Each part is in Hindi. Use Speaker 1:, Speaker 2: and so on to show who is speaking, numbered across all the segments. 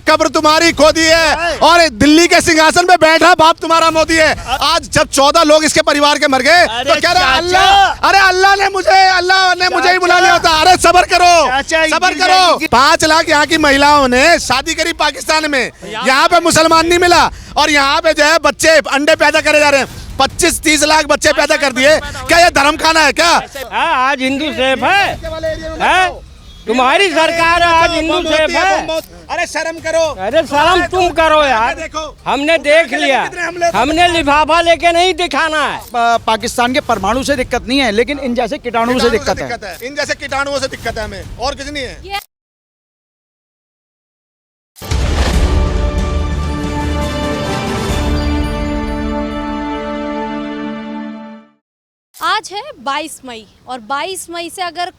Speaker 1: कब्र तुम्हारी खोदी है और दिल्ली के सिंहासन पे बैठा बाप तुम्हारा मोदी है। आज जब 14 लोग इसके परिवार के मर गए तो कह रहे अल्लाह, अरे अल्लाह ने मुझे ही बुला लिया होता। अरे सबर करो। 5 लाख यहाँ की महिलाओं ने शादी करी पाकिस्तान में, यहाँ पे मुसलमान नहीं मिला और यहाँ पे जो है बच्चे अंडे पैदा करे जा रहे हैं। 25-30 लाख बच्चे पैदा कर दिए। क्या ये धर्म खाना है क्या?
Speaker 2: आज हिंदू सेफ है? तुम्हारी सरकार आज हिंदू सेफ है?
Speaker 1: अरे शर्म करो।
Speaker 2: अरे शर्म तुम करो यार। हमने देख लिया, हमने लिफाफा लेके नहीं दिखाना है।
Speaker 3: पाकिस्तान के परमाणु से दिक्कत नहीं है, लेकिन इन जैसे कीटाणुओं से दिक्कत है।
Speaker 1: इन जैसे कीटाणुओं से दिक्कत है हमें, और कुछ नहीं है।
Speaker 4: आज है 22 मई और 22 मई से अगर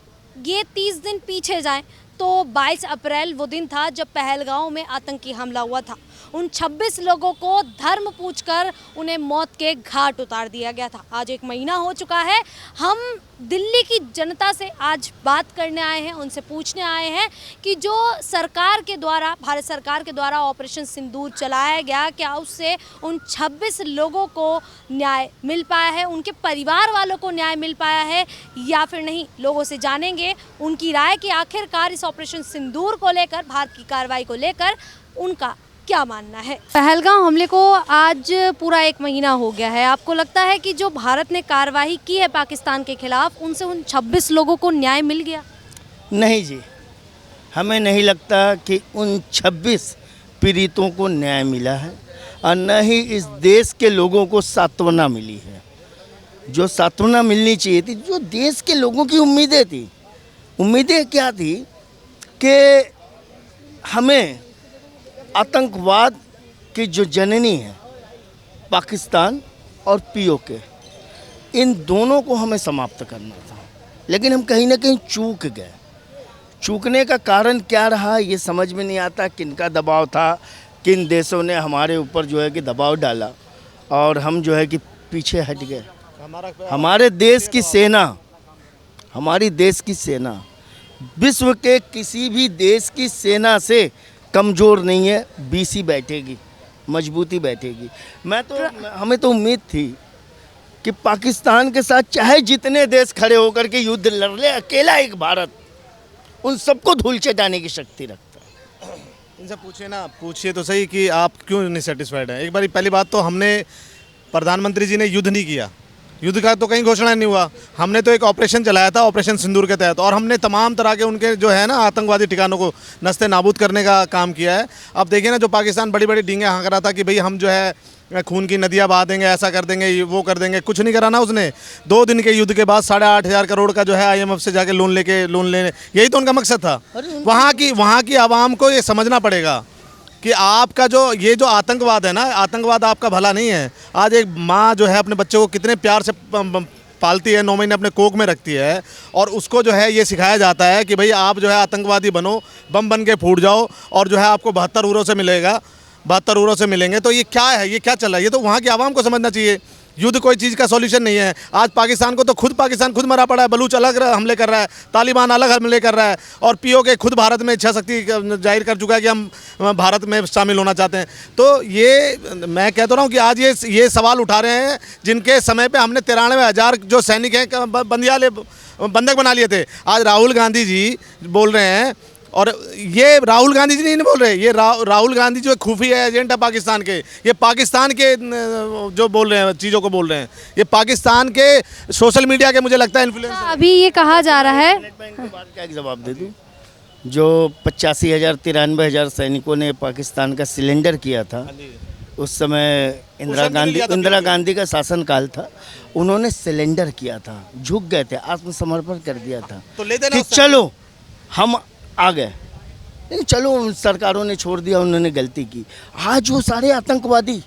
Speaker 4: ये 30 दिन पीछे जाएं तो 22 अप्रैल वो दिन था जब पहलगांव में आतंकी हमला हुआ था। उन 26 लोगों को धर्म पूछकर उन्हें मौत के घाट उतार दिया गया था। आज 1 महीना हो चुका है। हम दिल्ली की जनता से आज बात करने आए हैं, उनसे पूछने आए हैं कि जो सरकार के द्वारा, भारत सरकार के द्वारा ऑपरेशन सिंदूर चलाया गया, क्या उससे उन 26 लोगों को न्याय मिल पाया है, उनके परिवार वालों को न्याय मिल पाया है या फिर नहीं। लोगों से जानेंगे उनकी राय कि आखिरकार इस ऑपरेशन सिंदूर को लेकर, भारत की कार्रवाई को लेकर उनका क्या मानना है। पहलगाम हमले को आज पूरा 1 महीना हो गया है। आपको लगता है कि जो भारत ने कार्रवाई की है पाकिस्तान के खिलाफ, उनसे उन 26 लोगों को न्याय मिल गया?
Speaker 5: नहीं जी, हमें नहीं लगता कि उन 26 पीड़ितों को न्याय मिला है और न ही इस देश के लोगों को सांत्वना मिली है। जो सांत्वना मिलनी चाहिए थी, जो देश के लोगों की उम्मीदें थी, उम्मीदें क्या थी कि हमें आतंकवाद की जो जननी है पाकिस्तान और पीओके, इन दोनों को हमें समाप्त करना था। लेकिन हम कहीं ना कहीं चूक गए। चूकने का कारण क्या रहा ये समझ में नहीं आता। किन का दबाव था, किन देशों ने हमारे ऊपर जो है कि दबाव डाला और हम जो है कि पीछे हट गए। हमारे देश की सेना, हमारी देश की सेना विश्व के किसी भी देश की सेना से कमज़ोर नहीं है। बीसी बैठेगी, मजबूती बैठेगी। हमें तो उम्मीद थी कि पाकिस्तान के साथ चाहे जितने देश खड़े होकर के युद्ध लड़ ले, अकेला एक भारत उन सबको धूल चटाने की शक्ति रखता है।
Speaker 1: इनसे पूछिए तो सही कि आप क्यों नहीं सेटिस्फाइड हैं। एक बार पहली बात तो हमने, प्रधानमंत्री जी ने युद्ध नहीं किया, युद्ध का तो कहीं घोषणा नहीं हुआ। हमने तो एक ऑपरेशन चलाया था, ऑपरेशन सिंदूर के तहत, और हमने तमाम तरह के उनके जो है ना आतंकवादी ठिकानों को नस्ते नाबूद करने का काम किया है। अब देखिए ना, जो पाकिस्तान बड़ी बड़ी डींगे हाँक रहा था कि भाई हम जो है खून की नदियाँ बहा देंगे, ऐसा कर देंगे, वो कर देंगे, कुछ नहीं करा ना उसने। 2 दिन के युद्ध के बाद 8,500 करोड़ का जो है IMF से जाके लोन लेने, यही तो उनका मकसद था। वहाँ की आवाम को ये समझना पड़ेगा कि आपका ये जो आतंकवाद है ना, आतंकवाद आपका भला नहीं है। आज एक माँ जो है अपने बच्चे को कितने प्यार से पालती है, 9 महीने अपने कोख में रखती है, और उसको जो है ये सिखाया जाता है कि भाई आप जो है आतंकवादी बनो, बम बन के फूट जाओ और जो है आपको 72 यूरो से मिलेगा, 72 यूरो से मिलेंगे। तो ये क्या है, ये क्या चल रहा है? ये तो वहाँ की आवाम को समझना चाहिए। युद्ध कोई चीज़ का सॉल्यूशन नहीं है। आज पाकिस्तान को तो पाकिस्तान खुद मरा पड़ा है। बलूच अलग हमले कर रहा है, तालिबान अलग हमले कर रहा है, और पीओके खुद भारत में इच्छा शक्ति जाहिर कर चुका है कि हम भारत में शामिल होना चाहते हैं। तो ये मैं कह तो रहा हूँ कि आज ये सवाल उठा रहे हैं जिनके समय पे हमने 93,000 जो सैनिक हैं बंधक बना लिए थे। आज राहुल गांधी जी बोल रहे हैं, और ये राहुल गांधी जी नहीं बोल रहे, ये राहुल गांधी जो खुफिया एजेंट है पाकिस्तान के, ये पाकिस्तान के जो बोल रहे हैं, चीज़ों को बोल रहे हैं, ये पाकिस्तान के सोशल मीडिया के मुझे लगता है इन्फ्लुएंसर।
Speaker 4: अभी ये कहा जा रहा है,
Speaker 5: क्या जवाब दे दूँ, जो 85,000 93,000 सैनिकों ने पाकिस्तान का सिलेंडर किया था, उस समय इंदिरा गांधी का शासनकाल था, उन्होंने सिलेंडर किया था, झुक गए थे, आत्मसमर्पण कर दिया था कि चलो हम आ गए। नहीं, चलो सरकारों ने छोड़ दिया, उन्होंने गलती की। आज वो सारे आतंकवादी,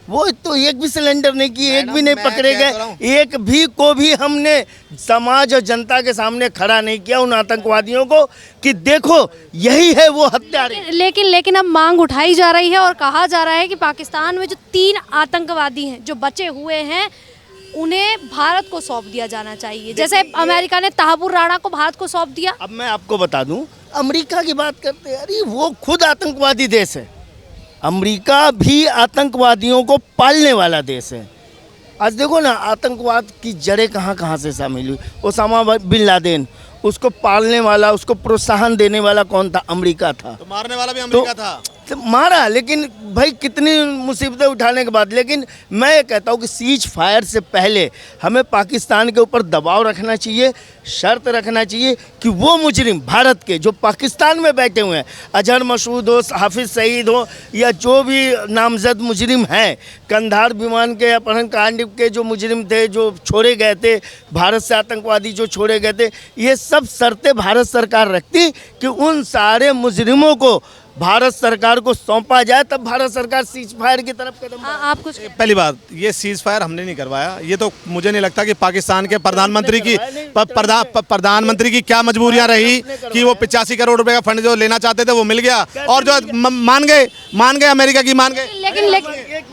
Speaker 5: वो तो एक भी सिलेंडर नहीं किए, एक भी नहीं पकड़े गए, एक भी को भी हमने समाज और जनता के सामने खड़ा नहीं किया उन आतंकवादियों को कि देखो यही है वो हत्यारे।
Speaker 4: लेकिन अब मांग उठाई जा रही है और कहा जा रहा है कि पाकिस्तान में जो 3 आतंकवादी हैं जो बचे हुए हैं, उन्हें भारत को सौंप दिया जाना चाहिए, जैसे अमेरिका ने तहाबुर राणा को भारत को सौंप दिया।
Speaker 5: अब मैं आपको बता दूं, अमेरिका की बात करते हैं, अरे वो खुद आतंकवादी देश है। अमेरिका भी आतंकवादियों को पालने वाला देश है। आज देखो ना आतंकवाद की जड़ें कहाँ कहाँ से शामिल हुई। ओसामा बिन लादेन, उसको पालने वाला, उसको प्रोत्साहन देने वाला कौन था? अमेरिका था।
Speaker 1: तो मारने वाला भी अमेरिका था।
Speaker 5: तो मारा, लेकिन भाई कितनी मुसीबतें उठाने के बाद। लेकिन मैं ये कहता हूँ कि सीज फायर से पहले हमें पाकिस्तान के ऊपर दबाव रखना चाहिए, शर्त रखना चाहिए कि वो मुजरिम भारत के जो पाकिस्तान में बैठे हुए हैं, अजहर मसूद हो, हाफिज़ सईद हो, या जो भी नामजद मुजरिम हैं, कंधार विमान के अपहरण कांड के जो मुजरिम थे, जो छोड़े गए थे, भारत से आतंकवादी जो छोड़े गए थे, ये सब शर्तें भारत सरकार रखती कि उन सारे मुजरिमों को भारत सरकार को सौंपा जाए, तब भारत सरकार सीज फायर की तरफ कदम बढ़ाए।
Speaker 4: आप कुछ
Speaker 1: पहली बात, ये सीज फायर हमने नहीं करवाया। ये तो मुझे नहीं लगता कि पाकिस्तान के प्रधानमंत्री की प्रधानमंत्री की क्या मजबूरियां रही कि वो 85 करोड़ रुपए का फंड जो लेना चाहते थे वो मिल गया, और जो मान गए अमेरिका की मान गए।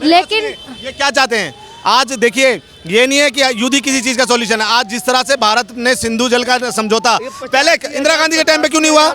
Speaker 4: लेकिन
Speaker 1: ये क्या चाहते हैं? आज देखिए, ये नहीं है कि युद्ध ही किसी चीज का सॉल्यूशन है। आज जिस तरह से भारत ने सिंधु जल का समझौता पहले इंदिरा गांधी के टाइम पे क्यों नहीं हुआ?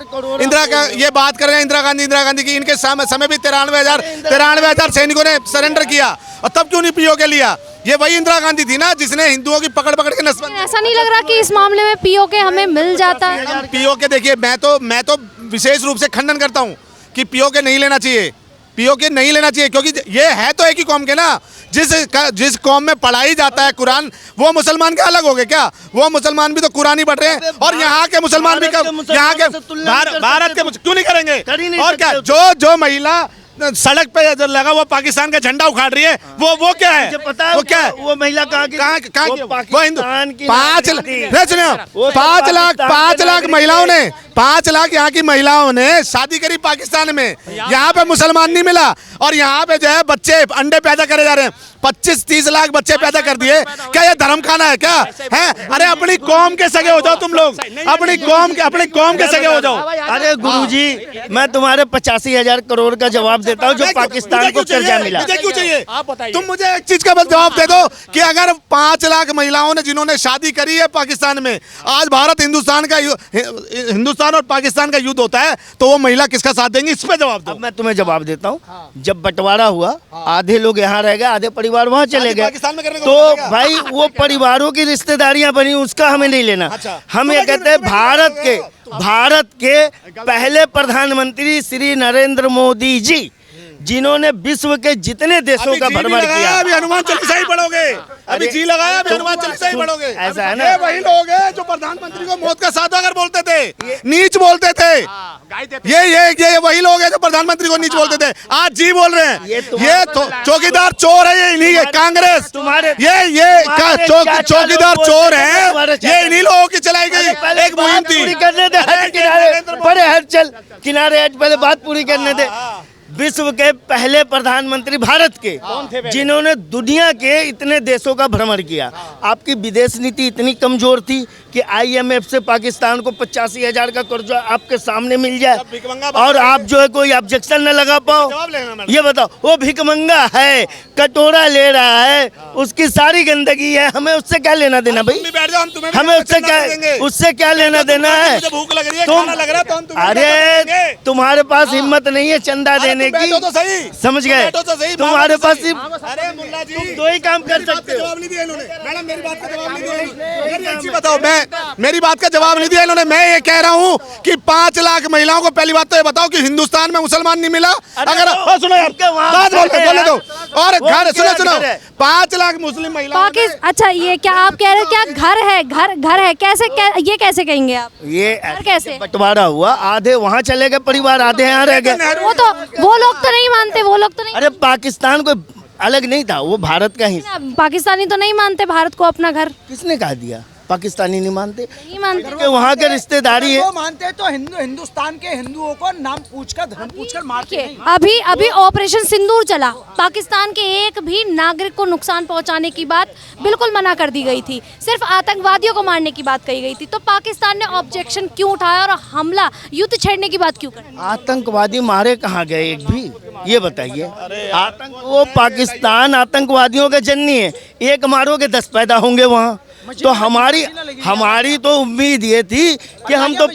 Speaker 1: ये बात कर रहे हैं इंदिरा गांधी की, इनके समय भी 93,000 सैनिकों ने सरेंडर किया, और तब क्यों नहीं पीओके लिया? ये वही इंदिरा गांधी थी ना जिसने हिंदुओं की पकड़ के नस्बंदी।
Speaker 4: ऐसा नहीं लग रहा कि इस मामले में पीओके हमें मिल जाता है?
Speaker 1: पीओके देखिए, मैं तो विशेष रूप से खंडन करता हूँ कि पीओके नहीं लेना चाहिए, पीओके नहीं लेना चाहिए, क्योंकि ये है तो एक ही कौम के ना। जिस कौम में पढ़ाई जाता है कुरान, वो मुसलमान के अलग हो गए क्या? वो मुसलमान भी तो कुरान ही पढ़ रहे हैं, और यहाँ के मुसलमान भी यहाँ के भारत के क्यों नहीं करेंगे? और क्या जो महिला सड़क पे लगा हुआ पाकिस्तान का झंडा उखाड़ रही है, वो क्या है?
Speaker 5: पता है
Speaker 1: वो क्या है?
Speaker 5: वो महिला कहाँ की?
Speaker 1: वो हिंदुस्तान की 5 लाख महिलाओं ने 5 लाख यहाँ की महिलाओं ने शादी करी पाकिस्तान में। यहाँ पे मुसलमान नहीं मिला, और यहाँ पे जो है बच्चे अंडे पैदा करे जा रहे हैं। 25-30 लाख बच्चे पैदा कर दिए। क्या ये धर्म खाना है क्या? है? अरे अपनी कौम के सगे हो जाओ तुम लोग, अपनी कौम के सगे हो जाओ।
Speaker 5: अरे गुरुजी, मैं तुम्हारे 85,000 करोड़ का जवाब देता हूँ जो पाकिस्तान को कर्जा मिला।
Speaker 1: मुझे क्यों चाहिए? तुम मुझे एक चीज का बस जवाब दे दो कि अगर 5 लाख महिलाओं ने जिन्होंने शादी करी है पाकिस्तान में, आज हिंदुस्तान और पाकिस्तान का युद्ध होता है, तो वो महिला किसका साथ देंगी? इस पे जवाब दो।
Speaker 5: अब मैं तुम्हें जवाब देता हूँ। जब बंटवारा हुआ, आधे लोग यहाँ रह गए, आधे परिवार वहाँ चले गए, तो भाई वो परिवारों की रिश्तेदारियां बनी, उसका हमें नहीं लेना। हम ये कहते हैं भारत के पहले प्रधानमंत्री श्री नरेंद्र मोदी जी, जिन्होंने विश्व के जितने देशों का भ्रमण किया।
Speaker 1: अभी हनुमान चालीसा ही पढ़ोगे, अभी जी लगाया, अभी हनुमान चालीसा ही पढ़ोगे।
Speaker 5: ऐसा है ना?
Speaker 1: ये वही लोग हैं जो प्रधानमंत्री को मौत का सौदागर बोलते थे, नीच बोलते थे। ये वही लोग हैं जो प्रधानमंत्री को नीच बोलते थे, आज जी बोल रहे हैं। ये चौकीदार चोर है, ये इन्हीं के कांग्रेस
Speaker 5: तुम्हारे
Speaker 1: चौकीदार चोर है, ये इन्हीं लोगों की चलाई गई एक मुहिम थी।
Speaker 5: करने दे, चल किनारे हट, पहले बात पूरी करने दे। विश्व के पहले प्रधानमंत्री भारत के, जिन्होंने दुनिया के इतने देशों का भ्रमण किया। आपकी विदेश नीति इतनी कमजोर थी कि IMF से पाकिस्तान को 85,000 का कर्जा आपके सामने मिल जाए, और आप जो है कोई ऑब्जेक्शन न लगा पाओ। ये बताओ, वो भिकमंगा है, कटोरा ले रहा है, उसकी सारी गंदगी है, हमें उससे क्या लेना देना भाई? हमें उससे क्या लेना देना है? अरे तुम्हारे पास हिम्मत नहीं है चंदा देने की, समझ गए? तुम्हारे पास
Speaker 1: अरे मुल्ला जी,
Speaker 5: तुम 2 ही काम कर सकते हो।
Speaker 1: जवाब नहीं दिया इन्होंने। मैडम मेरी बात का जवाब नहीं दिया। बताओ, मेरी बात का जवाब नहीं दिया इन्होंने। मैं ये कह रहा हूँ कि 5 लाख महिलाओं को, पहली बात तो ये बताओ कि हिंदुस्तान में मुसलमान नहीं मिला। अगर सुनो यार, बात बोले दो, और घर सुनो 5 लाख मुस्लिम महिलाएं।
Speaker 4: अच्छा, ये क्या आप कह रहे हैं? क्या घर है? ये कैसे कहेंगे आप?
Speaker 5: ये
Speaker 4: कैसे
Speaker 5: बंटवारा हुआ, आधे वहाँ चले गए परिवार, आधे यहाँ रह गए।
Speaker 4: वो लोग तो नहीं मानते,
Speaker 5: अरे पाकिस्तान कोई अलग नहीं था, वो भारत का हिस्सा।
Speaker 4: पाकिस्तानी तो नहीं मानते भारत को अपना घर।
Speaker 5: किसने कहा दिया? पाकिस्तानी नहीं मानते,
Speaker 4: क्योंकि
Speaker 5: वहाँ के रिश्तेदारी है।
Speaker 3: वो मानते तो हिंदुस्तान के हिंदुओं को नाम पूछकर, धर्म पूछकर मारते नहीं।
Speaker 4: अभी ऑपरेशन सिंदूर चला, पाकिस्तान के एक भी नागरिक को नुकसान पहुंचाने की बात बिल्कुल मना कर दी गई थी, सिर्फ आतंकवादियों को मारने की बात कही गई थी। तो पाकिस्तान ने ऑब्जेक्शन क्यों उठाया और हमला, युद्ध छेड़ने की बात क्यों कर?
Speaker 5: आतंकवादी मारे कहाँ गए एक भी, ये बताइए। वो पाकिस्तान आतंकवादियों का जननी है, एक मारोगे 10 पैदा होंगे वहाँ। तो हमारी तो उम्मीद ये थी कि हम तो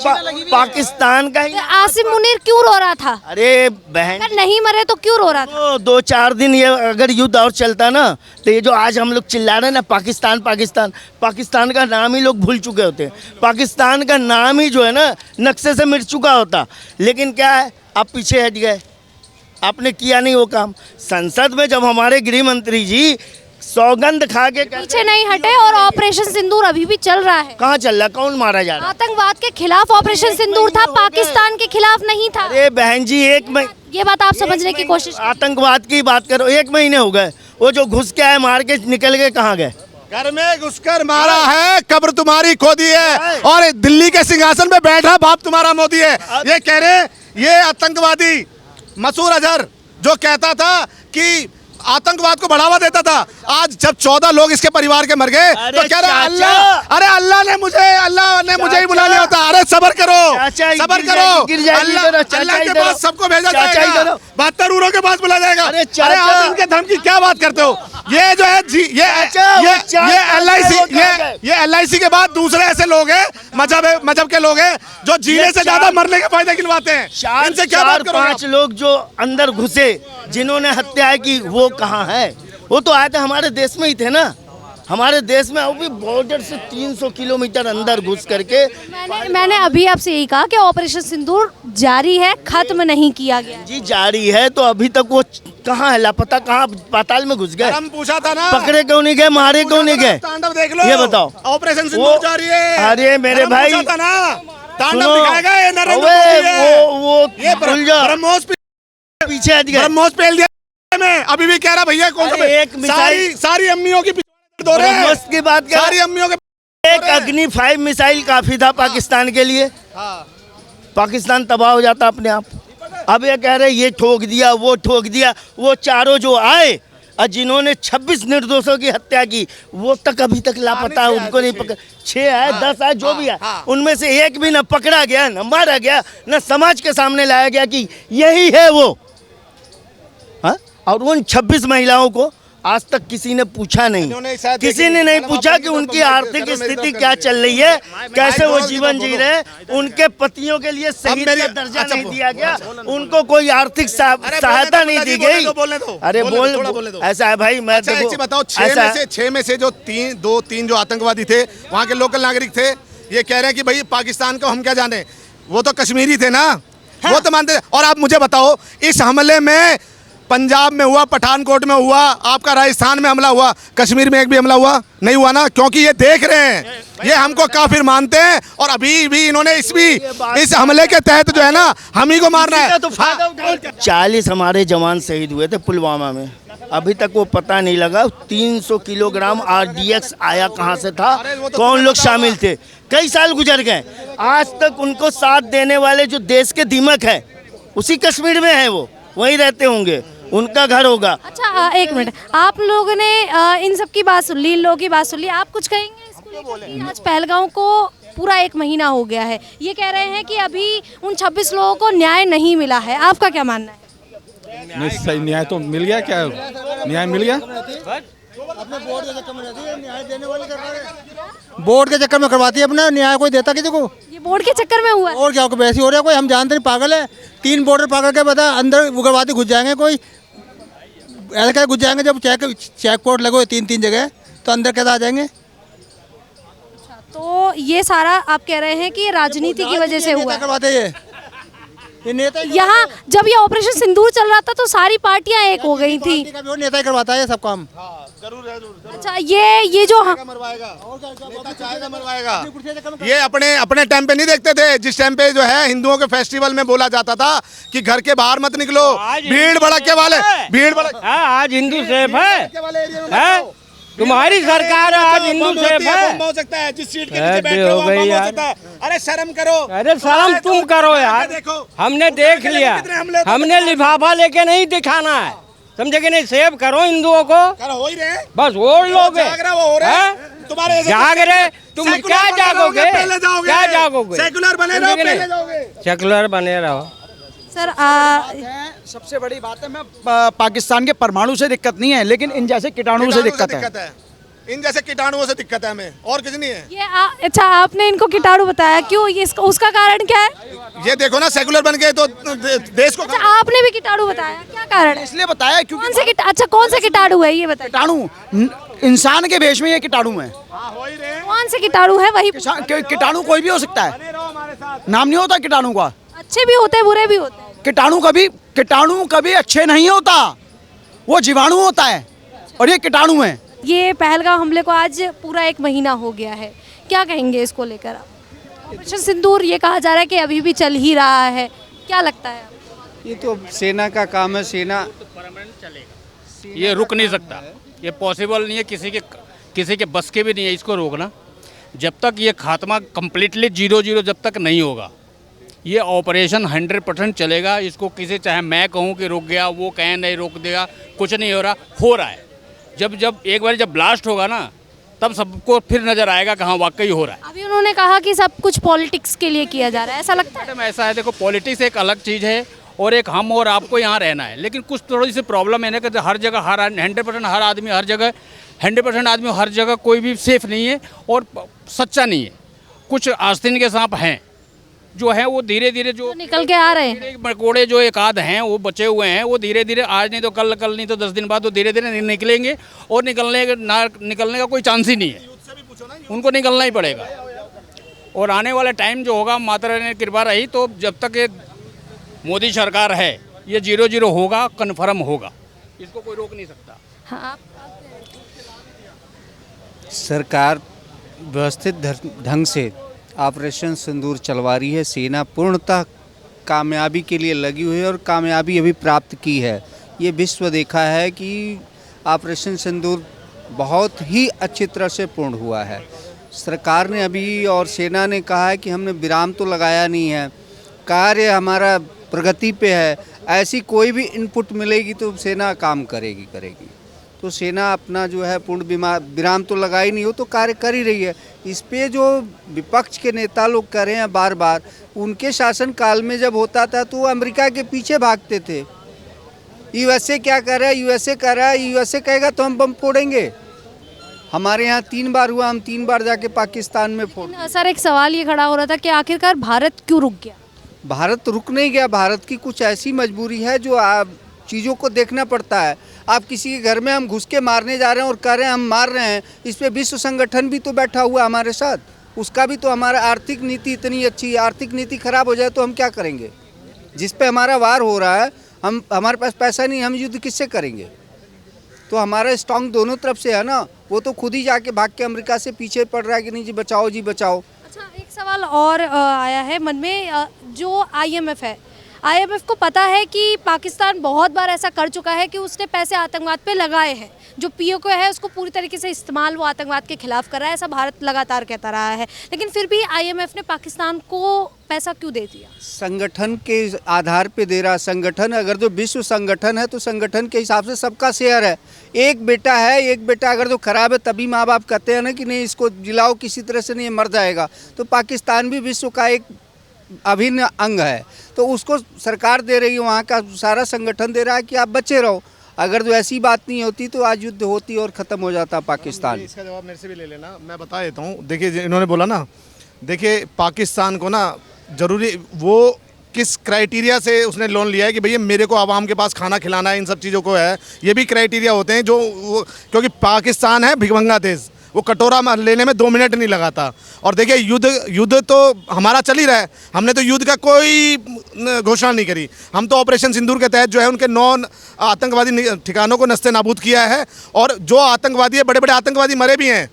Speaker 5: पाकिस्तान का ही।
Speaker 4: आसिम मुनीर क्यों रो रहा था?
Speaker 5: अरे बहन,
Speaker 4: अगर नहीं मरे तो क्यों रो रहा था?
Speaker 5: तो 2-4 दिन ये अगर युद्ध और चलता ना, तो ये जो आज हम लोग चिल्ला रहे हैं ना पाकिस्तान पाकिस्तान, पाकिस्तान का नाम ही लोग भूल चुके होते हैं। पाकिस्तान का नाम ही जो है ना नक्शे से मिट चुका होता। लेकिन क्या है, आप पीछे हट गए, आपने किया नहीं वो काम। संसद में जब हमारे गृह मंत्री जी सौगंध खा के
Speaker 4: पीछे नहीं हटे और ऑपरेशन सिंदूर अभी भी चल रहा है।
Speaker 5: कहाँ चल रहा, कौन मारा जा रहा है?
Speaker 4: आतंकवाद के खिलाफ ऑपरेशन सिंदूर था, पाकिस्तान के खिलाफ नहीं था।
Speaker 5: अरे बहन जी,
Speaker 4: ये बात आप समझने की कोशिश।
Speaker 5: आतंकवाद की बात करो, 1 महीने हो गए, वो जो घुस के आए मार के निकल गए, कहाँ गए?
Speaker 1: घर में घुसकर मारा है, कब्र तुम्हारी खोदी है, और दिल्ली के सिंहासन पे बैठा बाप तुम्हारा मोदी है। ये कह रहे, ये आतंकवादी मसूद अजहर जो कहता था कि आतंकवाद को बढ़ावा देता था, आज जब 14 लोग इसके परिवार के मर गए तो कह रहे अल्लाह, अरे अल्लाह ने मुझे ही बुला लिया होता। अरे सबर करो, सबर करो, अल्लाह के पास सबको भेजा जाएगा, 72 उरों के पास बुला जाएगा। अरे आप इनके धर्म की क्या बात करते हो? ये जो है जी, ये LIC के बाद दूसरे ऐसे लोग हैं, मजहब के लोग हैं जो जीने से ज्यादा मरने के फायदे गिनवाते हैं। इनसे क्या बात करोगे?
Speaker 5: 4-5 लोग जो अंदर घुसे, जिन्होंने हत्याएं की, वो कहाँ है? वो तो आए थे हमारे देश में ही थे ना, हमारे देश में, वो भी बॉर्डर से 300 किलोमीटर अंदर घुस करके।
Speaker 4: मैंने अभी आपसे यही कहा कि ऑपरेशन सिंदूर जारी है, खत्म नहीं किया गया।
Speaker 5: जी जारी है, तो अभी तक वो कहाँ है? लापता, कहाँ पाताल में घुस गए?
Speaker 1: हम पूछा था ना,
Speaker 5: पकड़े क्यों नहीं गए, मारे क्यों नहीं गए?
Speaker 1: तांडव देख लो,
Speaker 5: ये बताओ।
Speaker 1: ऑपरेशन सिंदूर जारी है।
Speaker 5: अरे मेरे भाई,
Speaker 1: तांडव दिखाएगा ये नरेंद्र मोदी है। ब्रह्मोस
Speaker 5: पीछे हट गए,
Speaker 1: ब्रह्मोस पेल दिया में, अभी भी कह रहा भैया कौन सा
Speaker 5: एक मिसाइल,
Speaker 1: सारी अम्मियों की दो रहे हैं,
Speaker 5: की बात कर,
Speaker 1: सारी अम्मियों के
Speaker 5: एक अग्नि 5 मिसाइल काफी था पाकिस्तान के लिए। पाकिस्तान तबाह हो जाता अपने आप। अब ये कह रहे ये ठोक दिया, वो ठोक दिया। वो चारों जो आए और जिन्होंने 26 निर्दोषों की हत्या की, वो तक अभी तक लापता है, उनको नहीं पकड़। 6 आए, 10 आए, जो भी आए, उनमें से एक भी न पकड़ा गया, न मारा गया, न समाज के सामने लाया गया कि यही है वो। हाँ? और उन 26 महिलाओं को आज तक किसी ने पूछा नहीं, किसी ने नहीं पूछा कि उनकी आर्थिक स्थिति क्या चल रही है, कैसे वो जीवन जी रहे हैं। उनके पतियों के लिए शहीद का दर्जा नहीं दिया गया, उनको कोई आर्थिक सहायता नहीं दी गई। अरे बोल, ऐसा है भाई। मैं
Speaker 1: बताओ, 6 में से जो 3 जो आतंकवादी थे, वहाँ के लोकल नागरिक थे, ये कह रहे हैं कि भाई पाकिस्तान को हम क्या जाने, वो तो कश्मीरी थे ना, वो तो मानते। और आप मुझे बताओ, इस हमले में पंजाब में हुआ, पठानकोट में हुआ, आपका राजस्थान में हमला हुआ, कश्मीर में एक भी हमला हुआ नहीं हुआ ना? क्योंकि ये देख रहे हैं, ये हमको काफिर मानते हैं, और अभी भी इन्होंने इस हमले के तहत जो है ना हम ही को मारना है।
Speaker 5: तो 40 हमारे जवान शहीद हुए थे पुलवामा में, अभी तक वो पता नहीं लगा 300 किलोग्राम RDX आया कहाँ से था, कौन लोग शामिल थे। कई साल गुजर गए, आज तक उनको साथ देने वाले जो देश के दीमक है, उसी कश्मीर में है, वो वहीं रहते होंगे, उनका घर होगा।
Speaker 4: अच्छा, एक मिनट, आप लोगों ने इन सब की बात सुन ली, इन लोगों की बात सुन ली, आप कुछ कहेंगे इसको लेकर? आज पहलगांव को पूरा 1 महीना हो गया है, ये कह रहे हैं कि अभी उन 26 लोगों को न्याय नहीं मिला है, आपका क्या मानना है?
Speaker 6: नहीं, सही न्याय तो मिल गया, क्या न्याय मिल गया?
Speaker 7: बोर्ड के चक्कर में करवाती है अपना, न्याय कोई देता किसी को?
Speaker 4: ये बोर्ड के चक्कर में हुआ है?
Speaker 7: और क्या वैसे हो रहा है, कोई हम जानते नहीं, पागल है। 3 बॉर्डर पकड़ के बता, अंदर उग्रवादी घुस जाएंगे, कोई ऐसा क्या घुस जाएंगे? जब चेक पोस्ट लगे 3 जगह, तो अंदर कैसे आ जाएंगे?
Speaker 4: तो ये सारा आप कह रहे हैं कि राजनीति की वजह से हुआ
Speaker 7: करवाते ये नेता।
Speaker 4: यहाँ जब ये ऑपरेशन सिंदूर चल रहा था तो सारी पार्टियां एक हो गई थी,
Speaker 7: नेता ही करवाता है सब काम।
Speaker 4: अच्छा, ये जो
Speaker 1: मरवाएगा, ये अपने टाइम पे नहीं देखते थे, जिस टाइम पे जो है हिंदुओं के फेस्टिवल में बोला जाता था कि घर के बाहर मत निकलो, भीड़ भड़के वाले,
Speaker 2: आज हिंदू सेफ है, तुम्हारी सरकार आज हिंदू सेफ है,
Speaker 1: हो सकता है जिस सीट के नीचे बैठे हो वहाँ हो सकता है। अरे शर्म करो,
Speaker 2: अरे शर्म तुम करो यार, हमने देख लिया, हमने लिफाफा लेके नहीं दिखाना है, समझे कि नहीं? सेव करो हिंदुओं को,
Speaker 1: हो ही रहे,
Speaker 2: बस वोट लोगे,
Speaker 1: तुम्हारे
Speaker 2: जाग रहे, तुम क्या जागोगे, क्या जागोगे?
Speaker 1: सेकुलर बने रहो, पहले जाओगे,
Speaker 2: सेकुलर बने रहो।
Speaker 3: सर सबसे बड़ी बात है, मैं पाकिस्तान के परमाणु से दिक्कत नहीं है, लेकिन इन जैसे कीटाणु से दिक्कत है।
Speaker 1: इन जैसे कीटाणुओं से दिक्कत है हमें, और कुछ नहीं है।
Speaker 4: ये अच्छा, आपने इनको कीटाणु बताया, क्यों? ये उसका कारण क्या है?
Speaker 1: ये देखो ना, सेकुलर बन गए तो देश को।
Speaker 4: अच्छा, आपने भी कीटाणु बताया, क्या कारण है?
Speaker 3: इसलिए बताया क्योंकि
Speaker 4: कौन से अच्छा, कौन से कीटाणु है ये बताइए?
Speaker 3: कीटाणु इंसान के भेष में ये कीटाणु है।
Speaker 4: कौन से कीटाणु है वही?
Speaker 3: कीटाणु कोई भी हो सकता है, नाम नहीं होता कीटाणु का।
Speaker 4: अच्छे भी होते हैं, बुरे भी होते हैं।
Speaker 3: कीटाणु कभी अच्छे नहीं होता, वो जीवाणु होता है और ये कीटाणु है।
Speaker 4: ये पहलगाम हमले को आज पूरा 1 महीना हो गया है, क्या कहेंगे इसको लेकर आप? ऑपरेशन सिंदूर ये कहा जा रहा है कि अभी भी चल ही रहा है, क्या लगता है आपको?
Speaker 8: ये तो सेना का काम है, सेना
Speaker 2: ये रुक नहीं सकता, ये पॉसिबल नहीं है, किसी के बस के भी नहीं है इसको रोकना। जब तक ये खात्मा कम्प्लीटली 0-0 जब तक नहीं होगा, ये ऑपरेशन 100% चलेगा। इसको किसी, चाहे मैं कहूँ कि रुक गया, वो कहें नहीं रोक देगा, कुछ नहीं हो रहा है। जब एक बार जब ब्लास्ट होगा ना, तब सबको फिर नजर आएगा कि हाँ वाकई हो रहा है।
Speaker 4: अभी उन्होंने कहा कि सब कुछ पॉलिटिक्स के लिए किया जा रहा है, ऐसा लगता है?
Speaker 2: मैडम ऐसा है, देखो पॉलिटिक्स एक अलग चीज़ है और एक हम और आपको यहाँ रहना है, लेकिन कुछ थोड़ी सी प्रॉब्लम है ना कि हर जगह 100% हर आदमी हर जगह 100% आदमी हर जगह कोई भी सेफ नहीं है और सच्चा नहीं है। कुछ आस्तीन के सांप हैं जो है वो धीरे धीरे जो
Speaker 4: निकल के आ रहे हैं।
Speaker 2: कीड़े मकोड़े जो एक आध हैं वो बचे हुए हैं, वो धीरे धीरे आज नहीं तो कल नहीं तो 10 दिन बाद वो धीरे धीरे निकलेंगे और निकलने का कोई चांस ही नहीं है, उनको निकलना ही पड़ेगा। और आने वाला टाइम जो होगा, माता रानी की कृपा रही तो जब तक ये मोदी सरकार है, ये 0-0 होगा, कन्फर्म होगा, इसको कोई रोक नहीं सकता।
Speaker 4: हाँ,
Speaker 8: सरकार व्यवस्थित ढंग से ऑपरेशन सिंदूर चलवा रही है। सेना पूर्णतः कामयाबी के लिए लगी हुई है और कामयाबी अभी प्राप्त की है। ये विश्व देखा है कि ऑपरेशन सिंदूर बहुत ही अच्छी तरह से पूर्ण हुआ है। सरकार ने अभी और सेना ने कहा है कि हमने विराम तो लगाया नहीं है, कार्य हमारा प्रगति पे है। ऐसी कोई भी इनपुट मिलेगी तो सेना काम करेगी। तो सेना अपना जो है पूर्ण विराम तो लगा ही नहीं हो तो कार्य कर ही रही है। इस पे जो विपक्ष के नेता लोग कर रहे हैं बार बार, उनके शासन काल में जब होता था तो वो अमेरिका के पीछे भागते थे। यूएसए क्या कर रहा है, यूएसए कर रहा है, यूएसए कहेगा तो हम बम फोड़ेंगे। हमारे यहाँ 3 बार हुआ, हम 3 बार जाके पाकिस्तान में फोड़।
Speaker 4: सर एक सवाल ये खड़ा हो रहा था कि आखिरकार भारत क्यों रुक गया?
Speaker 8: भारत रुक नहीं गया, भारत की कुछ ऐसी मजबूरी है जो चीज़ों को देखना पड़ता है। आप किसी के घर में हम घुस के मारने जा रहे हैं और कह रहे हैं हम मार रहे हैं, इस पे विश्व संगठन भी तो बैठा हुआ हमारे साथ, उसका भी तो हमारा आर्थिक नीति इतनी अच्छी है, आर्थिक नीति खराब हो जाए तो हम क्या करेंगे? जिस पे हमारा वार हो रहा है, हमारे पास पैसा नहीं, हम युद्ध किससे करेंगे? तो हमारा स्ट्रॉन्ग दोनों तरफ से है ना, वो तो खुद ही जाके भाग के अमेरिका से पीछे पड़ रहा है कि नहीं जी बचाओ जी बचाओ।
Speaker 4: अच्छा, एक सवाल और आया है मन में, जो IMF है, IMF को पता है कि पाकिस्तान बहुत बार ऐसा कर चुका है कि उसने पैसे आतंकवाद पे लगाए हैं, जो POK है उसको पूरी तरीके से इस्तेमाल वो आतंकवाद के खिलाफ कर रहा है, ऐसा भारत लगातार कहता रहा है, लेकिन फिर भी IMF ने पाकिस्तान को पैसा क्यों दे दिया?
Speaker 8: संगठन के आधार पे दे रहा। संगठन अगर जो विश्व संगठन है तो संगठन के हिसाब से सबका शेयर है। एक बेटा है, एक बेटा अगर जो खराब है तभी माँ बाप कहते हैं ना कि नहीं इसको जिलाओ, किसी तरह से नहीं मर जाएगा। तो पाकिस्तान भी विश्व का एक अभिन्न अंग है, तो उसको सरकार दे रही है, वहाँ का सारा संगठन दे रहा है कि आप बचे रहो। अगर जो ऐसी बात नहीं होती तो आज युद्ध होती और ख़त्म हो जाता पाकिस्तान।
Speaker 1: इसका जवाब मेरे से भी ले लेना, मैं बता देता हूँ। देखिए इन्होंने बोला ना, देखिए पाकिस्तान को ना ज़रूरी वो किस क्राइटेरिया से उसने लोन लिया है कि भैया मेरे को आवाम के पास खाना खिलाना है, इन सब चीज़ों को है, ये भी क्राइटेरिया होते हैं जो क्योंकि पाकिस्तान है भिखमंगा देश, वो कटोरा लेने में 2 मिनट नहीं लगाता। और देखिए युद्ध तो हमारा चल ही रहा है, हमने तो युद्ध का कोई घोषणा नहीं करी। हम तो ऑपरेशन सिंदूर के तहत जो है उनके 9 आतंकवादी ठिकानों को नस्ते नाबूद किया है। और जो आतंकवादी है, बड़े बड़े आतंकवादी मरे भी हैं,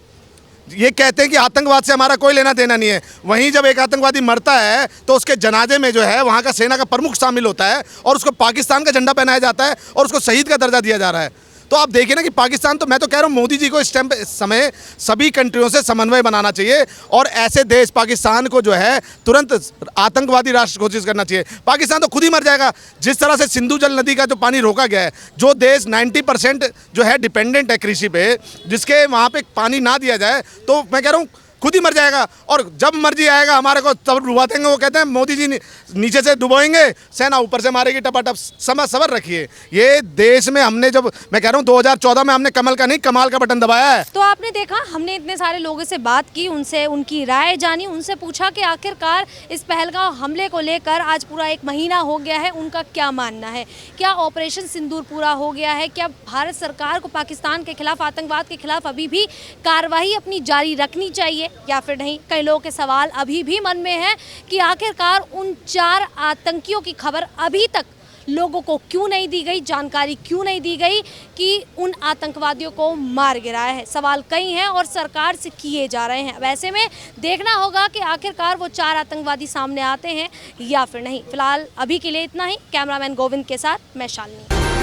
Speaker 1: ये कहते हैं कि आतंकवाद से हमारा कोई लेना देना नहीं है। वहीं जब एक आतंकवादी मरता है तो उसके जनाजे में जो है वहाँ का सेना का प्रमुख शामिल होता है और उसको पाकिस्तान का झंडा पहनाया जाता है और उसको शहीद का दर्जा दिया जा रहा है। तो आप देखिए ना कि पाकिस्तान, तो मैं तो कह रहा हूँ मोदी जी को इस टाइम समय सभी कंट्रियों से समन्वय बनाना चाहिए और ऐसे देश पाकिस्तान को जो है तुरंत आतंकवादी राष्ट्र घोषित करना चाहिए। पाकिस्तान तो खुद ही मर जाएगा। जिस तरह से सिंधु जल नदी का जो पानी रोका गया है, जो देश 90% जो है डिपेंडेंट है कृषि पे, जिसके वहाँ पे पानी ना दिया जाए, तो मैं कह रहा हूँ खुद ही मर जाएगा। और जब मर्जी आएगा हमारे को तब डुबा देंगे। वो कहते हैं मोदी जी नीचे से डुबोएंगे, सेना ऊपर से मारेगी टपाटप। सबर रखिए। ये देश में हमने जब, मैं कह रहा हूँ 2014 में हमने कमल का नहीं कमाल का बटन दबाया है।
Speaker 4: तो आपने देखा, हमने इतने सारे लोगों से बात की, उनसे उनकी राय जानी, उनसे पूछा कि आखिरकार इस पहलगाम हमले को लेकर आज पूरा 1 महीना हो गया है, उनका क्या मानना है। क्या ऑपरेशन सिंदूर पूरा हो गया है? क्या भारत सरकार को पाकिस्तान के खिलाफ, आतंकवाद के खिलाफ अभी भी कार्रवाई अपनी जारी रखनी चाहिए या फिर नहीं? कई लोगों के सवाल अभी भी मन में है कि आखिरकार उन 4 आतंकियों की खबर अभी तक लोगों को क्यों नहीं दी गई, जानकारी क्यों नहीं दी गई कि उन आतंकवादियों को मार गिराया है। सवाल कई हैं और सरकार से किए जा रहे हैं। वैसे में देखना होगा कि आखिरकार वो 4 आतंकवादी सामने आते हैं या फिर नहीं। फिलहाल अभी के लिए इतना ही। कैमरामैन गोविंद के साथ मैं शालिनी।